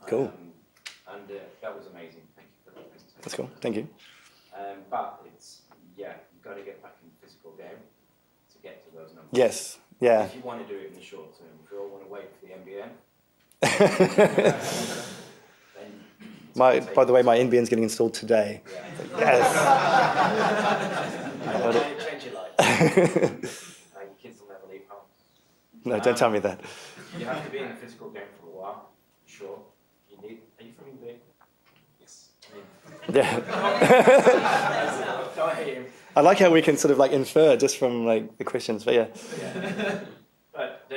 Cool. And that was amazing. Thank you for that presentation. That's cool. Thank you. But you've got to get back in the physical game to get to those numbers. Yes. Yeah. If you want to do it in the short term, if you all want to wait for the NBN, then By the way, my NBN's getting installed today. Yeah. Yes. Change your life. Your kids will never leave home. No, don't tell me that. You have to be in the physical game for a while, sure. Are you from eBay? Yes. Yeah. Don't hate him. I like how we can sort of like infer just from like the questions, but yeah. But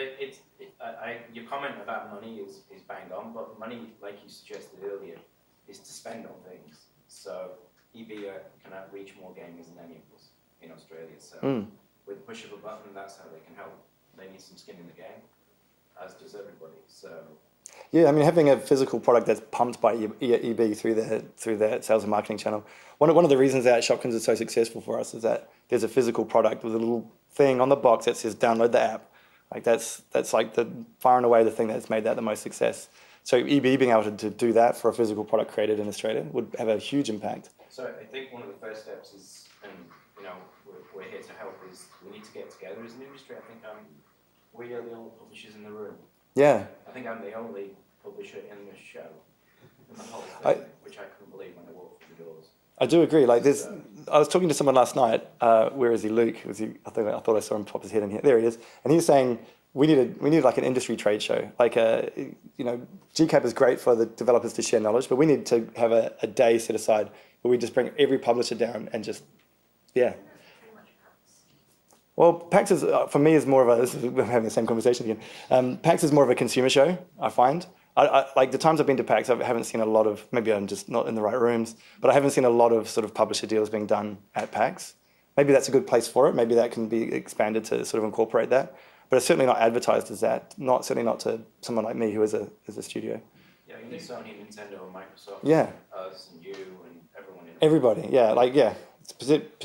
your comment about money is bang on, but money, like you suggested earlier, is to spend on things. So eBay can outreach more gamers than any of us in Australia. So with the push of a button, that's how they can help. They need some skin in the game, as does everybody. So Yeah, I mean, having a physical product that's pumped by EB through their sales and marketing channel. One of the reasons that Shopkins is so successful for us is that there's a physical product with a little thing on the box that says download the app. Like that's like the far and away the thing that's made that the most success. So EB being able to do that for a physical product created in Australia would have a huge impact. So I think one of the first steps is, and you know, we're here to help, is we need to get together as an industry. I think we are the only publishers in the room. Yeah. I think I'm the only publisher in this show, in the whole thing, which I couldn't believe when I walked through the doors. I do agree. Like this, I was talking to someone last night. Where is he, Luke? I thought I saw him pop his head in here. There he is. And he was saying we need like an industry trade show. Like GCAP is great for the developers to share knowledge, but we need to have a day set aside where we just bring every publisher down and just Well, PAX is, for me, is more of we're having the same conversation again. PAX is more of a consumer show, I find. Like the times I've been to PAX, I haven't seen a lot of, maybe I'm just not in the right rooms, but I haven't seen a lot of sort of publisher deals being done at PAX. Maybe that's a good place for it. Maybe that can be expanded to sort of incorporate that. But it's certainly not advertised as that. Certainly not to someone like me who is a studio. Yeah, you need Sony, Nintendo, and Microsoft. Yeah. Us and you and everyone in it. Everybody, yeah.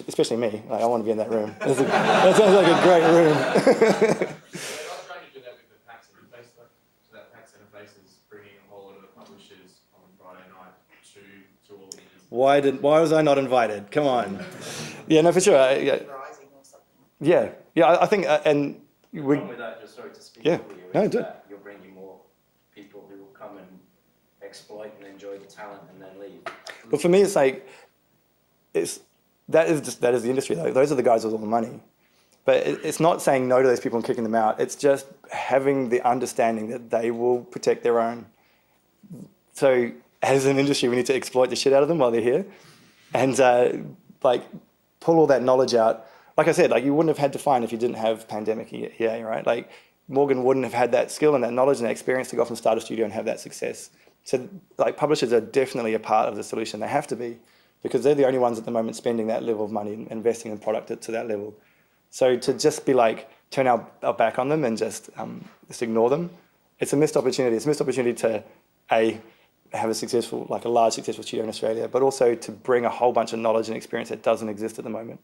Especially me. Like, I want to be in that room. That sounds like a great room. They're not trying to do that with the PAX interface, though. So that PAX interface is bringing a whole lot of the publishers on Friday night to all of these. Why was I not invited? Come on. Yeah, no, for sure. Yeah. I think, and the problem with that, just sorry to speak Yeah. for you, No, is do it. that you're bringing more people who will come and exploit and enjoy the talent and then leave. But for me, it's like, that is the industry, though. Those are the guys with all the money. But it's not saying no to those people and kicking them out. It's just having the understanding that they will protect their own. So as an industry, we need to exploit the shit out of them while they're here, and pull all that knowledge out. Like I said, like you wouldn't have had to find if you didn't have pandemic EA, right? Like Morgan wouldn't have had that skill and that knowledge and that experience to go off and start a studio and have that success. So like publishers are definitely a part of the solution. They have to be, because they're the only ones at the moment spending that level of money and investing in product to that level. So to just be like, turn our back on them and just ignore them, it's a missed opportunity. It's a missed opportunity to, have a large successful studio in Australia, but also to bring a whole bunch of knowledge and experience that doesn't exist at the moment.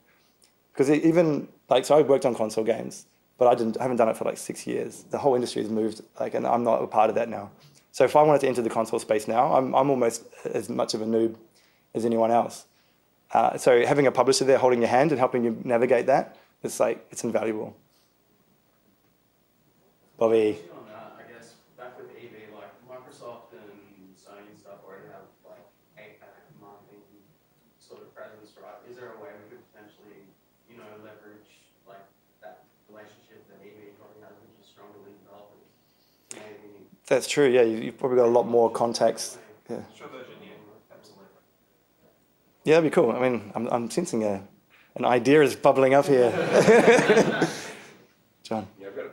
Because even, so I worked on console games but I haven't done it for like 6 years. The whole industry has moved, like, and I'm not a part of that now. So if I wanted to enter the console space now, I'm almost as much of a noob as anyone else. So having a publisher there holding your hand and helping you navigate that, it's invaluable. Bobby. On that, I guess back with EV, like Microsoft and Sony and stuff already have like APAC marketing sort of presence, right? Is there a way we could potentially, leverage like that relationship that EV probably has, which is stronger with developers? Maybe. That's true. Yeah, you've probably got a lot more contacts. Yeah. Sure, version, yeah, absolutely. Yeah, that'd be cool. I mean, I'm sensing an idea is bubbling up here. John. Yeah, I've got a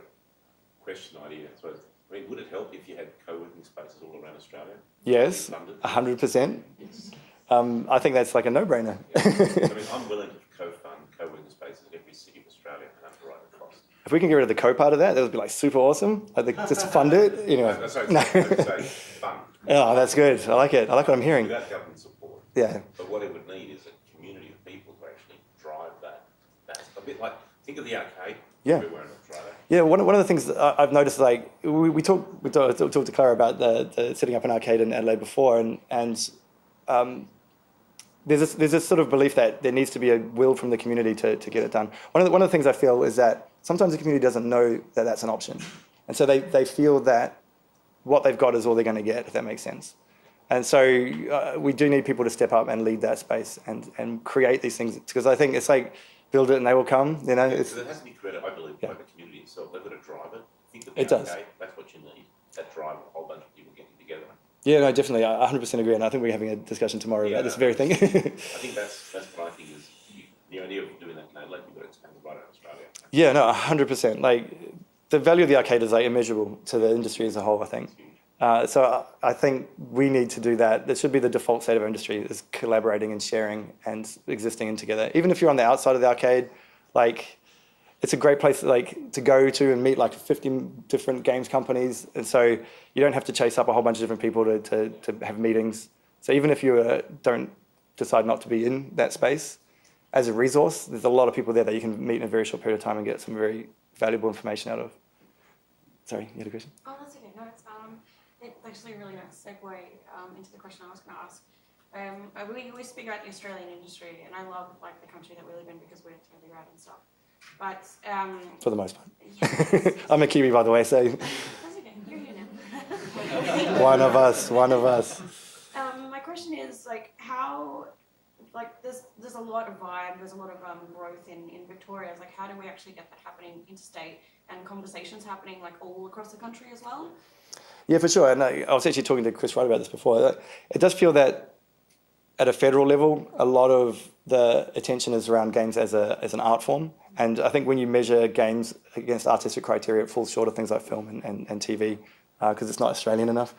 question idea. I suppose. I mean, would it help if you had co-working spaces all around Australia? Yes, 100%. Yes. I think that's like a no-brainer. Yeah. I mean, I'm willing to co-fund co-working spaces in every city of Australia and underwrite the cost. If we can get rid of the co-part of that would be like super awesome. I think just fund it. No, sorry, say fund. Oh, that's good. I like it. I like what I'm hearing. Without government support. Yeah. But what it would need is a community of people who actually drive that. That's a bit like, think of the arcade. Yeah. Everywhere in Australia. Yeah, one of the things that I've noticed, like we talked to Clara about the setting up an arcade in Adelaide before, and there's this sort of belief that there needs to be a will from the community to get it done. One of the things I feel is that sometimes the community doesn't know that that's an option, and so they feel that what they've got is all they're going to get, if that makes sense. And so we do need people to step up and lead that space and create these things, because I think it's like build it and they will come. Yeah, it has to be created, I believe, by the community itself. They've got to drive it. Think of the arcade, that's what you need. That drive a whole bunch of people getting together. Yeah, no, definitely. I 100% agree, and I think we're having a discussion tomorrow about this very thing. I think that's what I think is the idea of doing that in Adelaide. You've got to expand it right out Australia. Yeah, no, 100%. Like the value of the arcade is like immeasurable to the industry as a whole, I think. So I think we need to do that. That should be the default state of our industry, is collaborating and sharing and existing in together. Even if you're on the outside of the arcade, like it's a great place to go to and meet like 50 different games companies. And so you don't have to chase up a whole bunch of different people to have meetings. So even if you don't decide not to be in that space, as a resource, there's a lot of people there that you can meet in a very short period of time and get some very valuable information out of. Sorry, you had a question? Oh, that's okay. No, it's actually a really nice segue into the question I was going to ask. We speak about the Australian industry, and I love like the country that we live in because we're together out and stuff. But for the most part, yes. I'm a Kiwi, by the way, so That's okay. You're here now. one of us. My question is like how, like there's a lot of vibe, there's a lot of growth in Victoria. It's like how do we actually get that happening interstate and conversations happening like all across the country as well? Yeah, for sure. And I was actually talking to Chris Wright about this before. It does feel that at a federal level, a lot of the attention is around games as an art form. And I think when you measure games against artistic criteria, it falls short of things like film and TV because it's not Australian enough.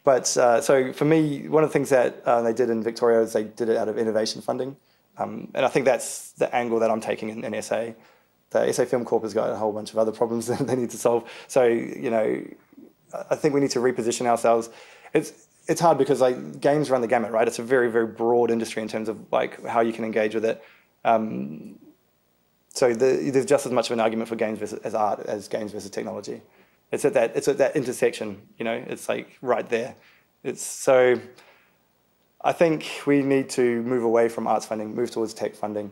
But so for me, one of the things that they did in Victoria is they did it out of innovation funding. And I think that's the angle that I'm taking in SA. The SA Film Corp has got a whole bunch of other problems that they need to solve. So, I think we need to reposition ourselves. It's hard because like games run the gamut, right? It's a very, very broad industry in terms of like how you can engage with it. So there's just as much of an argument for games as art as games versus technology. It's at that intersection, it's like right there. So I think we need to move away from arts funding, move towards tech funding.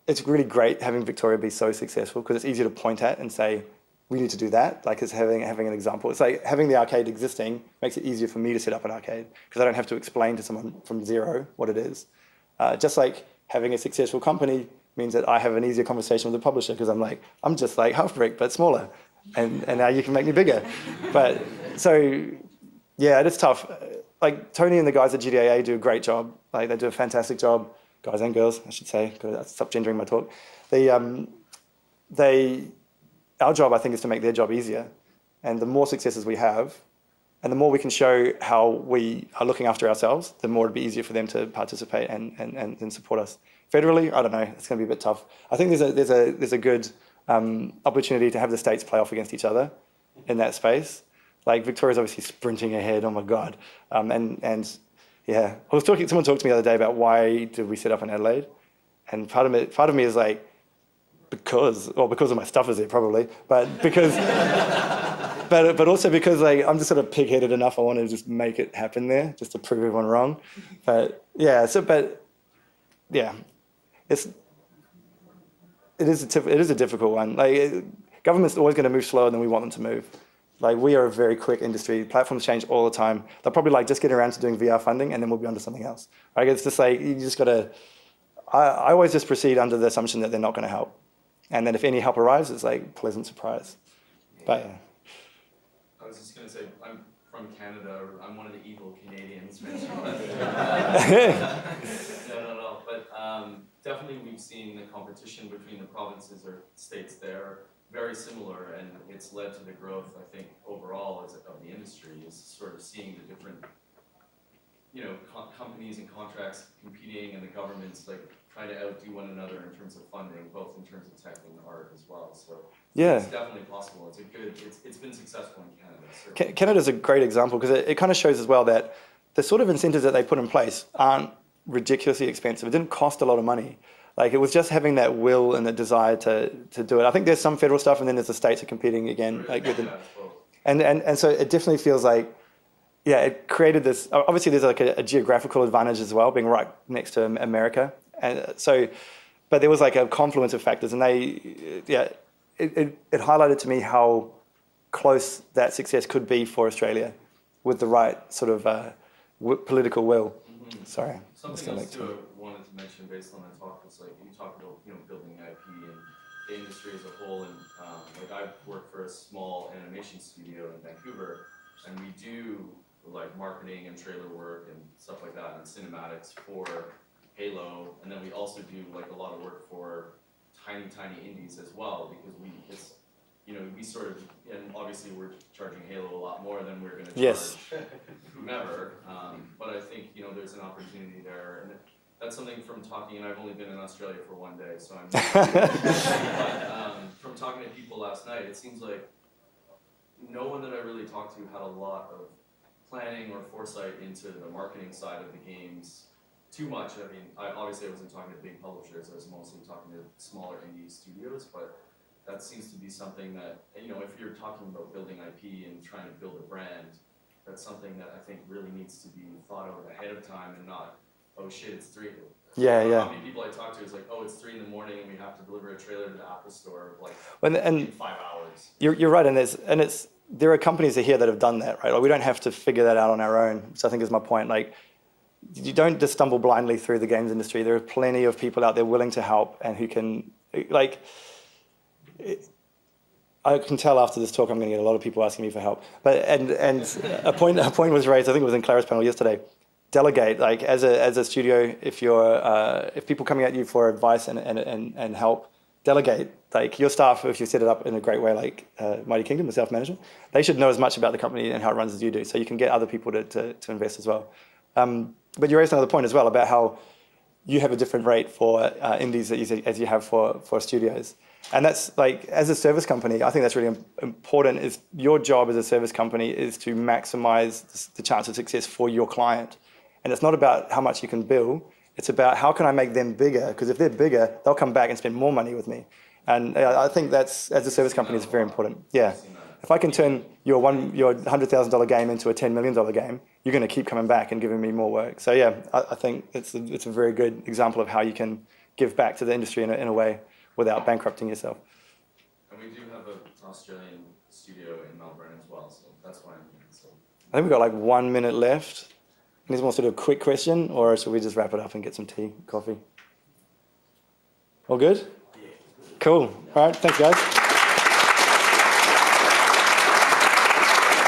It's really great having Victoria be so successful because it's easier to point at and say, we need to do that. Like it's having an example. It's like having the arcade existing makes it easier for me to set up an arcade because I don't have to explain to someone from zero what it is. Just like having a successful company means that I have an easier conversation with the publisher because I'm just like Halfbrick but smaller, and now you can make me bigger. But so yeah, it is tough. Like Tony and the guys at GCAP do a great job. Like they do a fantastic job, guys and girls, I should say. Stop gendering my talk. Our job, I think, is to make their job easier. And the more successes we have, and the more we can show how we are looking after ourselves, the more it'd be easier for them to participate and support us. Federally, I don't know, it's going to be a bit tough. I think there's a good opportunity to have the states play off against each other in that space. Like Victoria's obviously sprinting ahead, oh my God. And yeah, someone talked to me the other day about why did we set up in Adelaide? And part of me is like, because of my stuff is there probably, but because, but also because like I'm just sort of pig-headed enough. I want to just make it happen there, just to prove everyone wrong. But yeah, it is a difficult one. Like government's always going to move slower than we want them to move. Like we are a very quick industry. Platforms change all the time. They'll probably like just get around to doing VR funding, and then we'll be onto something else. Like it's just like you just got to. I always just proceed under the assumption that they're not going to help. And then if any help arrives, it's like pleasant surprise. But yeah. I was just going to say, I'm from Canada. I'm one of the evil Canadians. No. But definitely we've seen the competition between the provinces or states there very similar, and it's led to the growth, I think, overall of the industry, is sort of seeing the different, companies and contracts competing, and the governments like trying to outdo one another in terms of funding, both in terms of tech and art as well. So yeah, it's definitely possible. It's been successful in Canada. Certainly. Canada's a great example because it kind of shows as well that the sort of incentives that they put in place aren't ridiculously expensive. It didn't cost a lot of money. Like it was just having that will and the desire to do it. I think there's some federal stuff, and then there's the states are competing again, like with it. And so it definitely feels like, yeah, it created this. Obviously, there's like a geographical advantage as well, being right next to America, and so, but there was like a confluence of factors, and it highlighted to me how close that success could be for Australia, with the right sort of political will. Mm-hmm. Sorry. Something else too I wanted to mention based on that talk was like you talked about building IP and the industry as a whole, and like I work for a small animation studio in Vancouver, and we do like marketing and trailer work and stuff like that and cinematics for Halo, and then we also do like a lot of work for tiny indies as well, because we sort of, and obviously we're charging Halo a lot more than we're going to charge whomever, but I think there's an opportunity there, and that's something from talking, and I've only been in Australia for one day, so I'm but from talking to people last night, it seems like no one that I really talked to had a lot of planning or foresight into the marketing side of the games too much. I mean, I wasn't talking to big publishers, I was mostly talking to smaller indie studios, but that seems to be something that, if you're talking about building IP and trying to build a brand, that's something that I think really needs to be thought of ahead of time, and not, oh shit, it's 3. Yeah. How many people I talk to is like, oh, it's 3 in the morning and we have to deliver a trailer to the Apple Store like in 5 hours. You're right, and there are companies here that have done that, right? Like, we don't have to figure that out on our own, which I think is my point. Like, you don't just stumble blindly through the games industry. There are plenty of people out there willing to help and who can, like, I can tell after this talk I'm going to get a lot of people asking me for help. But and a point was raised, I think it was in Clara's panel yesterday. Delegate, like as a studio, if people coming at you for advice and help, delegate. Like your staff, if you set it up in a great way, like Mighty Kingdom with self-management, they should know as much about the company and how it runs as you do, so you can get other people to invest as well. But you raised another point as well about how you have a different rate for indies as you have for studios. And that's like, as a service company, I think that's really important. Is your job as a service company is to maximize the chance of success for your client. And it's not about how much you can bill. It's about how can I make them bigger? Because if they're bigger, they'll come back and spend more money with me. And I think that's, as a service company, is very important. Yeah. If I can turn your $100,000 game into a $10 million game, you're going to keep coming back and giving me more work. So yeah, I think it's a very good example of how you can give back to the industry in a way without bankrupting yourself. And we do have an Australian studio in Melbourne as well, so that's why I'm here. So. I think we've got like 1 minute left. Any more sort of quick question, or should we just wrap it up and get some tea, coffee? All good? Yeah. Cool. All right, thanks guys.